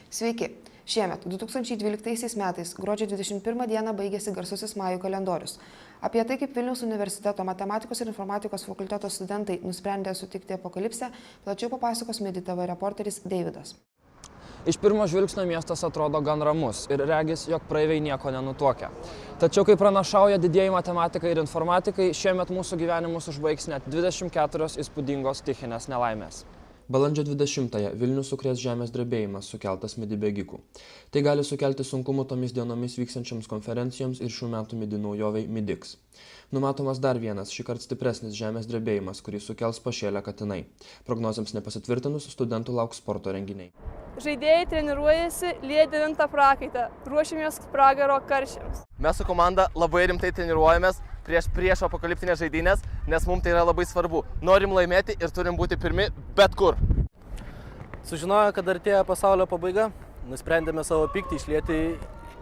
Sveiki! Šiemet, 2012 metais, gruodžio 21 dieną baigėsi garsusis Majų kalendorius. Apie tai, kaip Vilniaus universiteto matematikos ir informatikos fakulteto studentai nusprendė sutikti apokalipsę, plačiau papasakos Midi TV reporteris Deividas. Iš pirmo žvilgsnio miestas atrodo gan ramus ir regis, jog praeiviai nieko nenutuokia. Tačiau, kaip pranašauja didieji matematikai ir informatikai, šiemet mūsų gyvenimus užbaigs net 24 įspūdingos stichinės nelaimės. Balandžio 20-ąją Vilnius sukrės žemės drebėjimas sukeltas Midi bėgikų. Tai gali sukelti sunkumų tomis dienomis vyksiančiams konferencijoms ir šių metų Midi naujovei Midix. Numatomas dar vienas, šįkart stipresnis žemės drebėjimas, kurį sukels pašėlę katinai. Prognozėms nepasitvirtinus, studentų lauks sporto renginiai. Žaidėjai treniruojasi, lyja 9 prakaitą, ruošiamės pragaro karščiams. Mes su komanda labai rimtai treniruojamės prieš apokaliptinės žaidynės, nes mums tai yra labai svarbu. Norim laimėti ir turim būti pirmi bet kur. Sužinoję, kad artėja pasaulio pabaiga, nusprendėme savo pyktį išlieti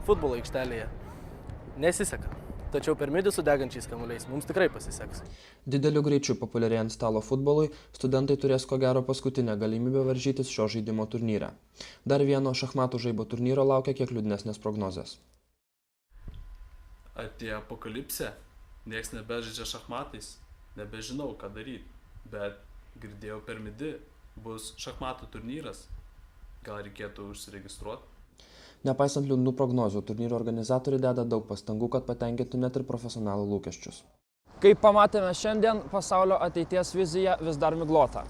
futbolo aikštelėje. Nesiseka. Tačiau per Midį su degančiais kamuoliais mums tikrai pasiseks. Dideliu greičiu populiarėjant stalo futbolui, studentai turės ko gero paskutinę galimybę varžytis šio žaidimo turnyre. Dar vieno šachmatų žaibo turnyro laukia kiek liūdnesnės prognozės. Atėjo apokalipsė, nieks nebežaidžia šachmatais, nebežinau ką daryti, bet girdėjau per Midi bus šachmatų turnyras, gal reikėtų užsiregistruoti? Nepaisant liūdnų prognozių, turnyro organizatoriai deda daug pastangų, kad patenkintų net ir profesionalų lūkesčius. Kaip pamatėme šiandien, pasaulio ateities vizija vis dar miglota.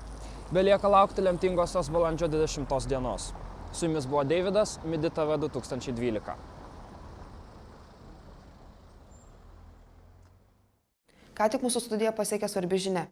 Belieka laukti lemtingosios balandžio 20 dienos. Su jumis buvo Deividas, Midi TV 2012. Ką tik mūsų studiją pasiekė svarbi žinia.